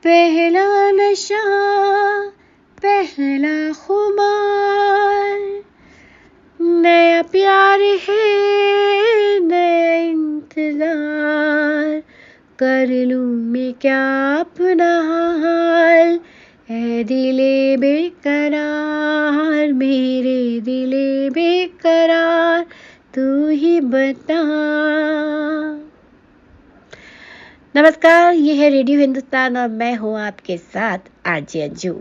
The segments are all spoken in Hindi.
पहला नशा पहला खुमार, नया प्यार है नया इंतजार, कर लूं मैं क्या अपना हाल, ऐ दिले बेकरार, मेरे दिले बेकरार, तू ही बता। नमस्कार, ये है रेडियो हिंदुस्तान और मैं हूँ आपके साथ आरजे अंजू।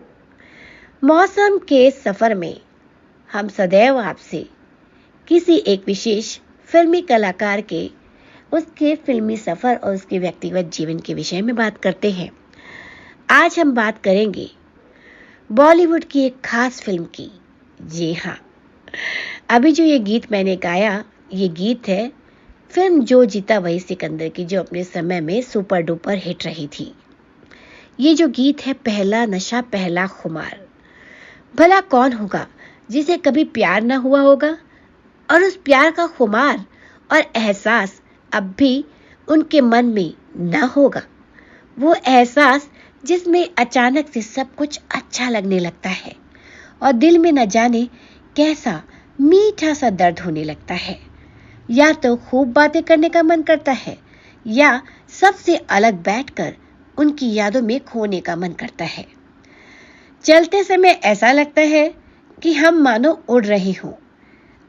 मौसम के सफर में हम सदैव आपसे किसी एक विशेष फिल्मी कलाकार के उसके फिल्मी सफर और उसके व्यक्तिगत जीवन के विषय में बात करते हैं। आज हम बात करेंगे बॉलीवुड की एक खास फिल्म की। जी हाँ, अभी जो ये गीत मैंने गाया, ये गीत है फिल्म जो जीता वही सिकंदर की, जो अपने समय में सुपर डुपर हिट रही थी। ये जो गीत है पहला नशा पहला खुमार। भला कौन होगा जिसे कभी प्यार ना हुआ होगा और उस प्यार का खुमार और एहसास अब भी उनके मन में ना होगा। वो एहसास जिसमें अचानक से सब कुछ अच्छा लगने लगता है और दिल में न जाने कैसा मीठा सा दर्द होने लगता है। या तो खूब बातें करने का मन करता है या सबसे अलग बैठकर उनकी यादों में खोने का मन करता है। चलते समय ऐसा लगता है कि हम मानो उड़ रहे हों,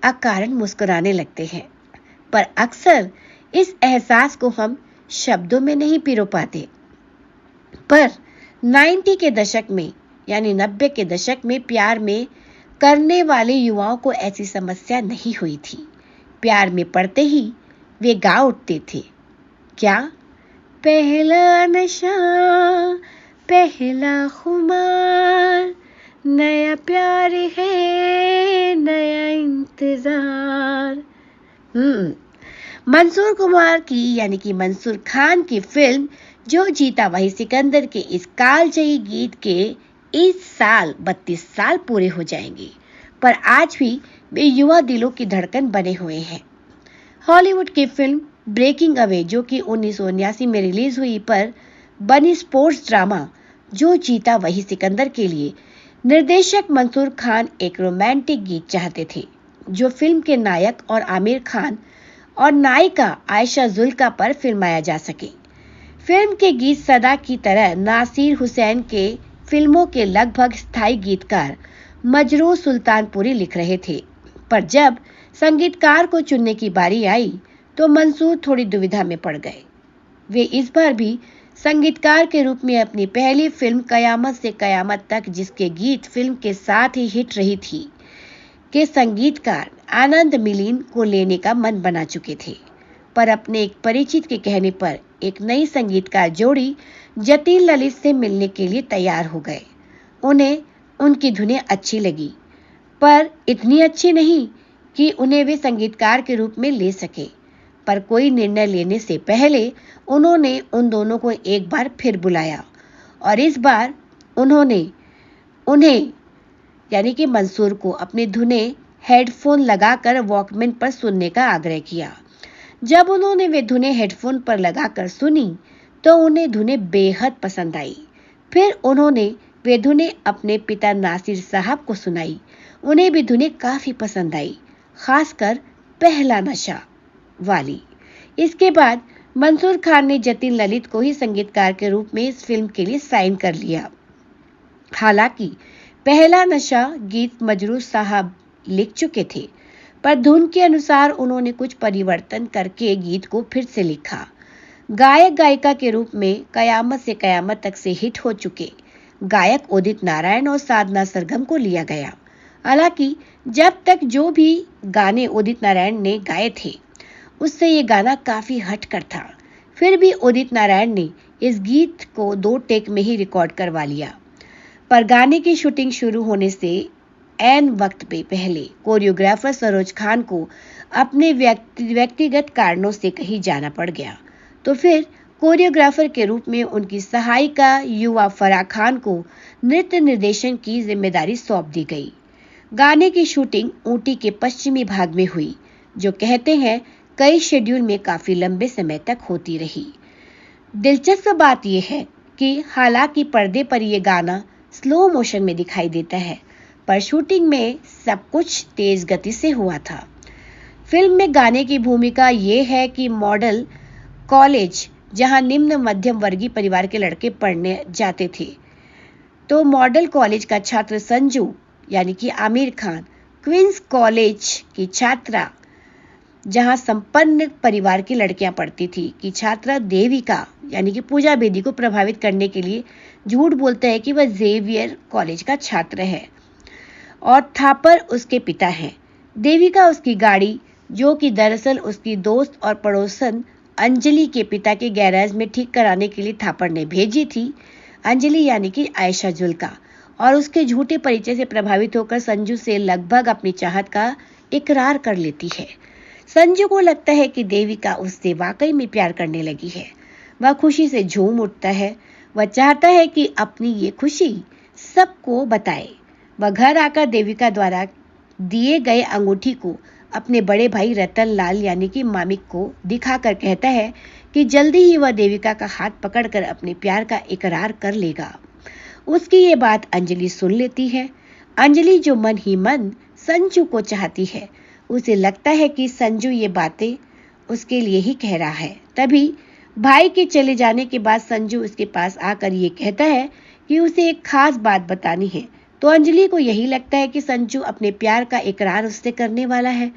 अकारण मुस्कुराने लगते हैं, पर अक्सर इस एहसास को हम शब्दों में नहीं पिरो पाते। पर 90 के दशक में यानी 90 के दशक में प्यार में करने वाले युवाओं को ऐसी समस्या नहीं हुई थी। प्यार में पड़ते ही वे गा उठते थे, क्या पहला नशा पहला खुमार, नया प्यार है नया इंतजार। मंसूर कुमार की यानी कि मंसूर खान की फिल्म जो जीता वही सिकंदर के इस कालजयी गीत के इस साल 32 साल पूरे हो जाएंगे, पर आज भी वे युवा दिलों की धड़कन बने हुए हैं। हॉलीवुड की फिल्म ब्रेकिंग अवे जो कि 1979 में रिलीज हुई पर बनी स्पोर्ट्स ड्रामा जो जीता वही सिकंदर के लिए निर्देशक मंसूर खान एक रोमांटिक गीत चाहते थे जो फिल्म के नायक और आमिर खान और नायिका आयशा जुल्का पर फिल्माया जा सके। फिल्म के गीत सदा की तरह नासिर हुसैन के फिल्मों के लगभग स्थायी गीतकार मजरूह सुल्तानपुरी लिख रहे थे, पर जब संगीतकार को चुनने की बारी आई तो मंसूर थोड़ी दुविधा में पड़ गए। वे इस बार भी संगीतकार के रूप में अपनी पहली फिल्म कयामत से कयामत तक, जिसके गीत फिल्म के साथ ही हिट रही थी, के संगीतकार आनंद मिलिन को लेने का मन बना चुके थे, पर अपने एक परिचित के कहने पर एक नई संगीतकार जोड़ी जतिन ललित से मिलने के लिए तैयार हो गए। उन्हें उनकी धुनें अच्छी लगी, पर इतनी अच्छी नहीं कि उन्हें वे संगीतकार के रूप में ले सके। पर कोई निर्णय लेने से पहले उन्होंने उन दोनों को एक बार फिर बुलाया और इस बार उन्होंने उन्हें यानी कि मंसूर को अपनी धुनें हेडफोन लगाकर वॉकमैन पर सुनने का आग्रह किया। जब उन्होंने वे धुनें हेडफोन पर लगाकर सुनी तो उन्हें धुनें बेहद पसंद आई। फिर उन्होंने वे धुनें अपने पिता नासिर साहब को सुनाई। उन्हें भी धुनें काफी पसंद आई, खासकर पहला नशा वाली। इसके बाद मंसूर खान ने जतिन ललित को ही संगीतकार के रूप में इस फिल्म के लिए साइन कर लिया। हालांकि पहला नशा गीत मजरूह साहब लिख चुके थे, पर धुन के अनुसार उन्होंने कुछ परिवर्तन करके गीत को फिर से लिखा। गायक गायिका के रूप में कयामत से कयामत तक से हिट हो चुके गायक उदित नारायण और साधना सरगम को लिया गया। हालांकि जब तक जो भी गाने उदित नारायण ने गाए थे उससे ये गाना काफी हटकर था, फिर भी उदित नारायण ने इस गीत को 2 टेक में ही रिकॉर्ड करवा लिया। पर गाने की शूटिंग शुरू होने से ऐन वक्त पे पहले कोरियोग्राफर सरोज खान को अपने व्यक्तिगत कारणों से कहीं जाना पड़ गया, तो फिर कोरियोग्राफर के रूप में उनकी सहायिका युवा फराह खान को नृत्य निर्देशन की जिम्मेदारी सौंप दी गई। गाने की शूटिंग ऊटी के पश्चिमी भाग में हुई, जो कहते हैं कई शेड्यूल में काफी लंबे समय तक होती रही। दिलचस्प बात यह है कि हालांकि पर्दे पर यह गाना स्लो मोशन में दिखाई देता है, पर शूटिंग में सब कुछ तेज गति से हुआ था। फिल्म में गाने की भूमिका ये है कि मॉडल कॉलेज, जहां निम्न मध्यम वर्गीय परिवार के लड़के पढ़ने जाते थे, तो मॉडल कॉलेज का छात्र संजू यानी कि आमिर खान, क्वींस कॉलेज की छात्रा जहां संपन्न परिवार की लड़कियां पढ़ती थी कि छात्रा देविका यानी कि पूजा बेदी को प्रभावित करने के लिए झूठ बोलता है कि वह जेवियर कॉलेज का छात्र है और थापर उसके पिता हैं। देविका उसकी गाड़ी, जो कि दरअसल उसकी दोस्त और पड़ोसन अंजलि के पिता के गैराज में ठीक कराने के लिए थापर ने भेजी थी, अंजलि यानी कि आयशा जुल्का, और उसके झूठे परिचय से प्रभावित होकर संजू से लगभग अपनी चाहत का इकरार कर लेती है। संजू को लगता है कि देविका उससे वाकई में प्यार करने लगी है। वह खुशी से झूम उठता है। वह चाहता है कि अपनी ये खुशी सबको बताए। वह घर आकर देविका द्वारा दिए गए अंगूठी को अपने बड़े भाई रतन लाल यानी कि मामिक को दिखाकर कहता है कि जल्दी ही वह देविका का हाथ पकड़कर अपने प्यार का इकरार कर लेगा। उसकी ये बात अंजलि सुन लेती है। अंजलि जो मन ही मन संजू को चाहती है, उसे लगता है कि संजू ये बातें उसके लिए ही कह रहा है। तभी भाई के चले जाने के बाद संजू उसके पास आकर ये कहता है कि उसे एक खास बात बतानी है, तो अंजलि को यही लगता है कि संजू अपने प्यार का इकरार उससे करने वाला है।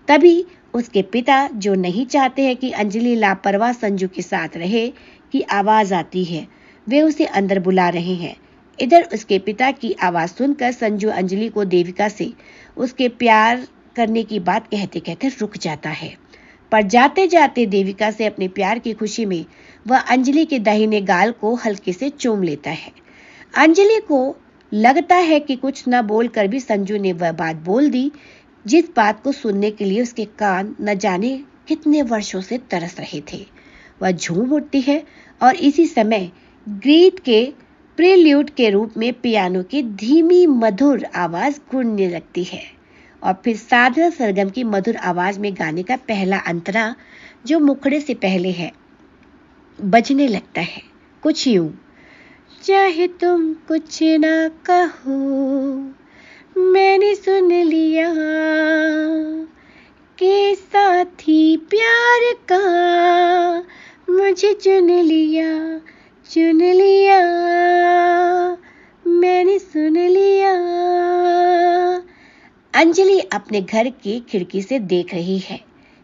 तभी उसके पिता, जो नहीं चाहते हैं कि अंजलि लापरवाह संजू के साथ रहे, की आवाज आती है। वे उसे अंदर बुला रहे हैं। इधर उसके पिता की आवाज सुनकर संजू अंजलि को देविका से उसके प्यार करने की बात कहते कहते रुक जाता है, पर जाते जाते देविका से अपने प्यार की खुशी में वह अंजलि के दाहिने गाल को हल्के से चूम लेता है। अंजलि को लगता है कि कुछ न बोलकर भी संजू ने वह बात बोल दी जिस बात को सुनने के लिए उसके कान न जाने कितने वर्षों से तरस रहे थे। वह झूम उठती है और इसी समय गीत के प्रेल्यूड के रूप में पियानो की धीमी मधुर आवाज गूंजने लगती है और फिर साधना सरगम की मधुर आवाज में गाने का पहला अंतरा, जो मुखड़े से पहले है, बजने लगता है कुछ यूं। चाहे तुम कुछ ना कहो, मैंने सुन लिया के साथी प्यार का, मुझे चुन लिया मैंने सुन लिया। अंजलि अपने घर की खिड़की से देख रही है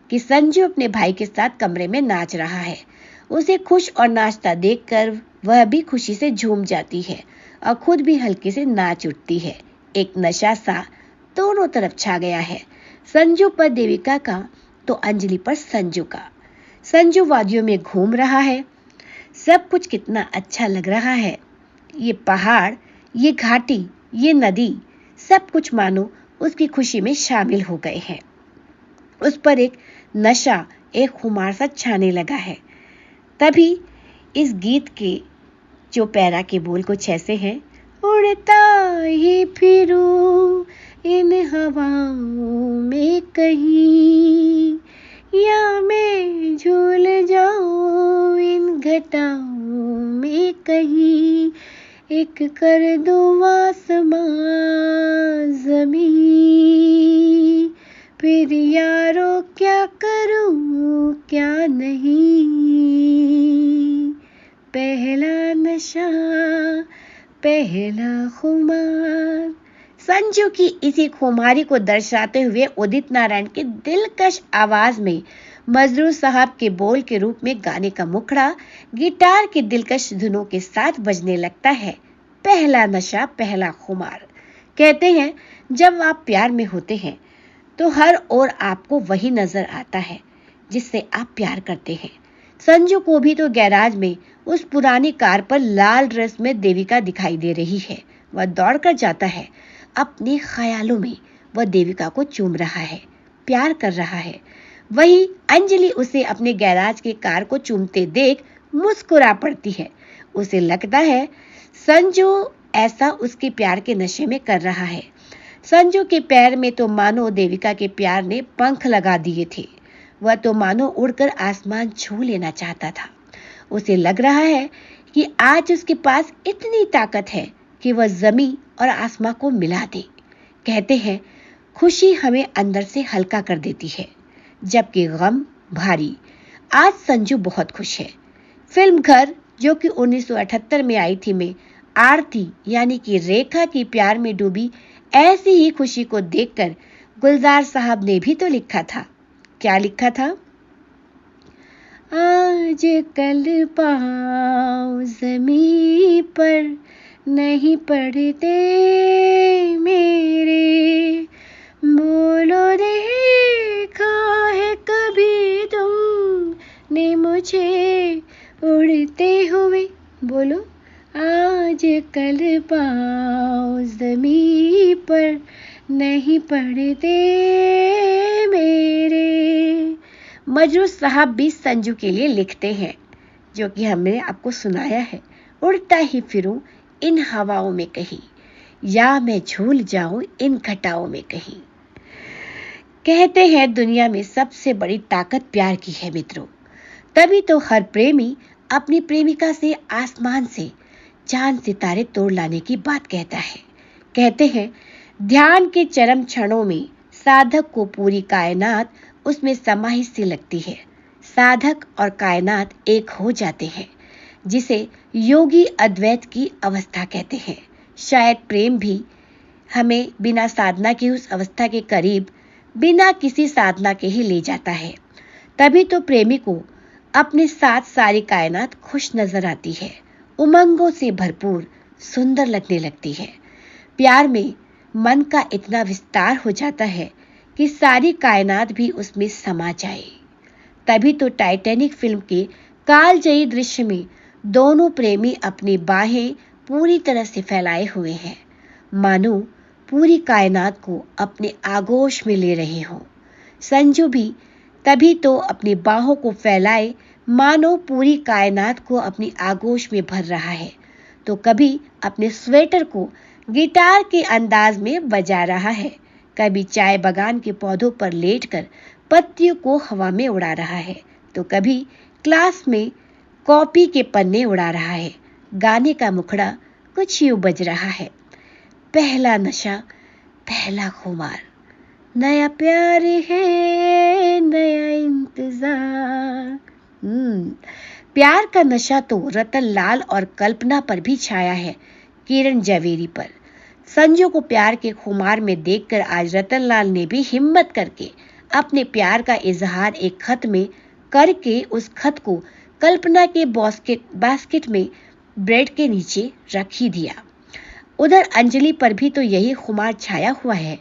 कि संजू अपने भाई के साथ कमरे में नाच रहा है। उसे खुश और नाचता देखकर वह भी खुशी से झूम जाती है और खुद भी हल्के से नाच उठती है। एक नशा सा दोनों तरफ छा गया है, संजू पर देविका का तो अंजलि पर संजू का। संजू वादियों में घूम रहा है। सब कुछ कितना अच्छा लग रहा है। ये पहाड़, ये घाटी, ये नदी, सब कुछ मानो उसकी खुशी में शामिल हो गए हैं। उस पर एक नशा, एक खुमार सा छाने लगा है। तभी इस गीत के जो पैरा के बोल कुछ ऐसे हैं, उड़ता ही फिरूं इन हवाओं में कहीं, या मैं झूल जाऊं इन घटाओं में कहीं, एक कर दो आसमां ज़मीं, फिर यारो क्या करूं क्या नहीं, पहला नशा पहला खुमार। संजू की इसी खुमारी को दर्शाते हुए उदित नारायण के दिलकश आवाज में मजरूर साहब के बोल के रूप में गाने का मुखड़ा गिटार की दिलकश धुनों के साथ बजने लगता है। पहला नशा पहला खुमार। कहते हैं जब आप प्यार में होते हैं तो हर ओर आपको वही नजर आता है जिससे आप प्यार करते हैं। संजू को भी तो गैराज में उस पुरानी कार पर लाल ड्रेस में देविका दिखाई दे रही है। वह दौड़कर जाता है। अपने ख्यालों में वह देविका को चूम रहा है, प्यार कर रहा है। वहीं अंजलि उसे अपने गैराज की कार को चूमते देख मुस्कुरा पड़ती है। उसे लगता है संजू ऐसा उसके प्यार के नशे में कर रहा है। संजू के पैर में तो मानो देविका के प्यार ने पंख लगा दिए थे। वह तो मानो उड़कर आसमान छू लेना चाहता था। उसे लग रहा है कि आज उसके पास इतनी ताकत है कि वह जमीन और आसमां को मिला दे। कहते हैं खुशी हमें अंदर से हल्का कर देती है, जबकि गम भारी। आज संजू बहुत खुश है। फिल्म घर, जो कि 1978 में आई थी, में आरती यानी कि रेखा की प्यार में डूबी ऐसी ही खुशी को देखकर गुलजार साहब ने भी तो लिखा था। क्या लिखा था? आज कल पाँव ज़मीं पर नहीं पड़ते मेरे, बोलो देखा है कभी तुमने मुझे उड़ते हुए? बोलो, आज कल पाँव ज़मीं पर नहीं पड़ते मेरे। मजरू साहब भी संजू के लिए लिखते हैं, जो कि हमने आपको सुनाया है। उड़ता ही फिरूं इन हवाओं में कहीं, या मैं झूल जाऊं इन घटाओं में कहीं। कहते हैं दुनिया में सबसे बड़ी ताकत प्यार की है मित्रों। तभी तो हर प्रेमी अपनी प्रेमिका से आसमान से चांद सितारे तोड़ लाने की बात कहता है। कहते हैं ध्यान के चरम क्षणों में साधक को पूरी कायनात उसमें समाहित सी लगती है। साधक और कायनात एक हो जाते हैं, जिसे योगी अद्वैत की अवस्था कहते हैं। शायद प्रेम भी हमें बिना साधना की उस अवस्था के करीब, बिना किसी साधना के ही ले जाता है। तभी तो प्रेमी को अपने साथ सारी कायनात खुश नजर आती है, उमंगों से भरपूर, सुंदर लगने लगती है। प्यार में मन का इतना विस्तार हो जाता है कि सारी कायनात भी उसमें समा जाए। तभी तो टाइटैनिक फिल्म के कालजयी दृश्य में दोनों प्रेमी अपनी बाहें पूरी तरह से फैलाए हुए हैं, मानो पूरी कायनात को अपने आगोश में ले रहे हों। संजू भी तभी तो अपनी बाहों को फैलाए मानो पूरी कायनात को अपनी आगोश में भर रहा है, तो कभी अपने स्वेटर को गिटार के अंदाज में बजा रहा है, कभी चाय बागान के पौधों पर लेटकर पत्तियों को हवा में उड़ा रहा है, तो कभी क्लास में कॉपी के पन्ने उड़ा रहा है। गाने का मुखड़ा कुछ यूं बज रहा है, पहला नशा पहला खुमार, नया प्यार है नया इंतजार। प्यार का नशा तो रतन लाल और कल्पना पर भी छाया है, किरण जवेरी पर। संजू को प्यार के खुमार में देखकर आज रतन लाल ने भी हिम्मत करके अपने प्यार का इजहार एक खत में करके उस खत को कल्पना के बास्केट में ब्रेड के नीचे रख ही दिया। उधर अंजलि पर भी तो यही खुमार छाया हुआ है।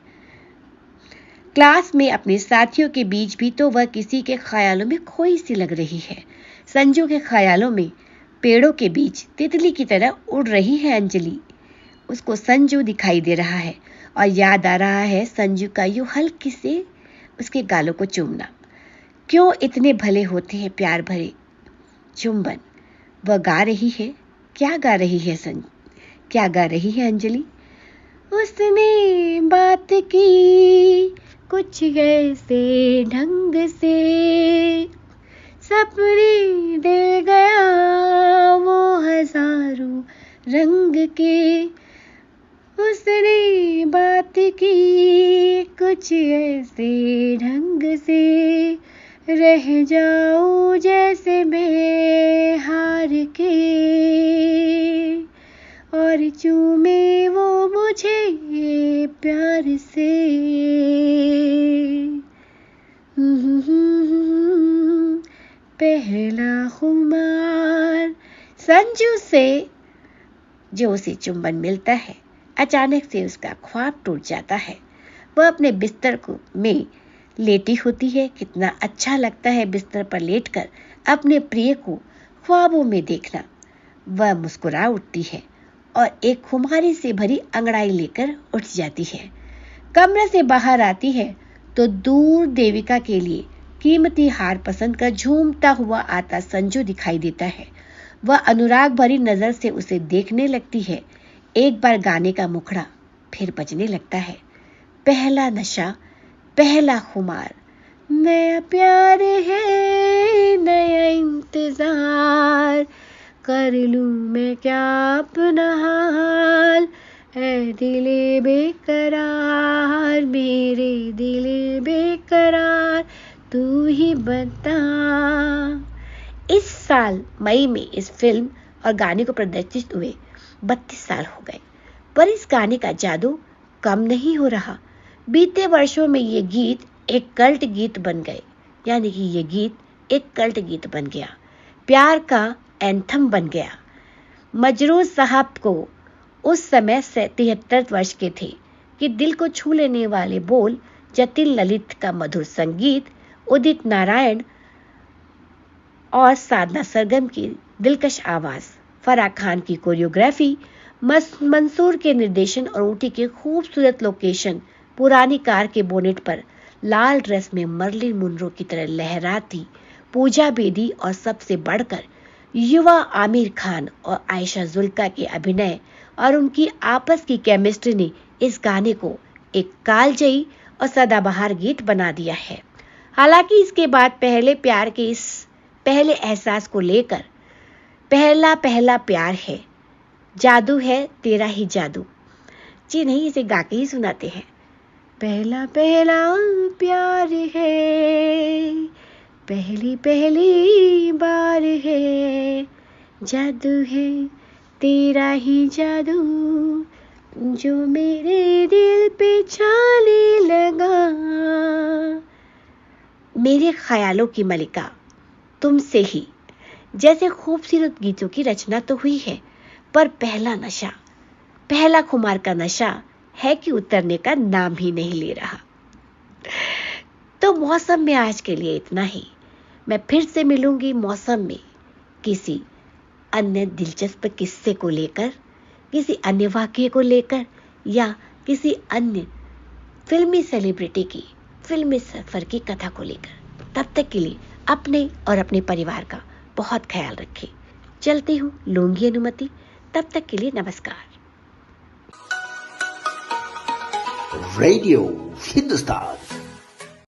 क्लास में अपने साथियों के बीच भी तो वह किसी के ख्यालों में खोई सी लग रही है। संजू के ख्यालों में पेड़ों के बीच तितली की तरह उड़ रही है अंजलि। उसको संजू दिखाई दे रहा है और याद आ रहा है संजू का यूं हल्के से उसके गालों को चूमना। क्यों इतने भले होते हैं प्यार भरे चुंबन। वह गा रही है, क्या गा रही है क्या गा रही है अंजलि? उसने बात की कुछ ऐसे ढंग से, सपने दे गया वो हजारों रंग के। उसने बात की कुछ ऐसे ढंग से, रह जाऊं जैसे मैं हार के, और चूमे वो मुझे प्यार से। पहला खुमार। संजू से जो उसे चुंबन मिलता है, अचानक से उसका ख्वाब टूट जाता है। वह अपने बिस्तर में लेटी होती है। कितना अच्छा लगता है बिस्तर पर लेटकर अपने प्रिय को ख्वाबों में देखना। वह मुस्कुरा उठती है और एक खुमारी से भरी अंगड़ाई लेकर उठ जाती है। कमरे से बाहर आती है तो दूर देविका के लिए कीमती हार पसंद कर झूमता हुआ आता संजू दिखाई देता है। वह अनुराग भरी नजर से उसे देखने लगती है। एक बार गाने का मुखड़ा फिर बजने लगता है, पहला नशा पहला खुमार, नया प्यार है नया इंतजार, कर लूं मैं क्या अपना हाल, ऐ दिले बेकरार, मेरे दिले बेकरार, तू ही बता। इस साल मई में इस फिल्म और गाने को प्रदर्शित हुए 32 साल हो गए, पर इस गाने का जादू कम नहीं हो रहा। बीते वर्षों में ये गीत एक कल्ट गीत बन गए, यानी कि ये गीत एक कल्ट गीत बन गया, प्यार का एंथम बन गया। मजरूह साहब को उस समय 73 वर्ष के थे कि दिल को छू लेने वाले बोल, जतिन ललित का मधुर संगीत, उदित नारायण और साधना सरगम की दिलकश आवाज, फराह खान की कोरियोग्राफी, मंसूर के निर्देशन और ऊटी के खूबसूरत लोकेशन, पुरानी कार के बोनेट पर लाल ड्रेस में मर्लिन मुनरो की तरह लहराती पूजा बेदी और सबसे बढ़कर युवा आमिर खान और आयशा जुल्का के अभिनय और उनकी आपस की केमिस्ट्री ने इस गाने को एक कालजयी और सदाबहार गीत बना दिया है। हालांकि इसके बाद पहले प्यार के इस पहले एहसास को लेकर पहला पहला प्यार है, जादू है तेरा ही जादू, जी नहीं, इसे गा के ही सुनाते हैं। पहला पहला प्यार है, पहली पहली बार है, जादू है तेरा ही जादू, जो मेरे दिल पे छाने लगा। मेरे ख्यालों की मलिका तुमसे ही जैसे खूबसूरत गीतों की रचना तो हुई है, पर पहला नशा, पहला खुमार का नशा है कि उतरने का नाम ही नहीं ले रहा। तो मौसम में आज के लिए इतना ही। मैं फिर से मिलूंगी मौसम में किसी अन्य दिलचस्प किस्से को लेकर, किसी अन्य वाक्य को लेकर, या किसी अन्य फिल्मी सेलिब्रिटी की फिल्मी सफर की कथा को लेकर। तब तक के लिए अपने और अपने परिवार का बहुत ख्याल रखें। चलती हूँ, लूंगी अनुमति। तब तक के लिए नमस्कार। रेडियो हिंदुस्तान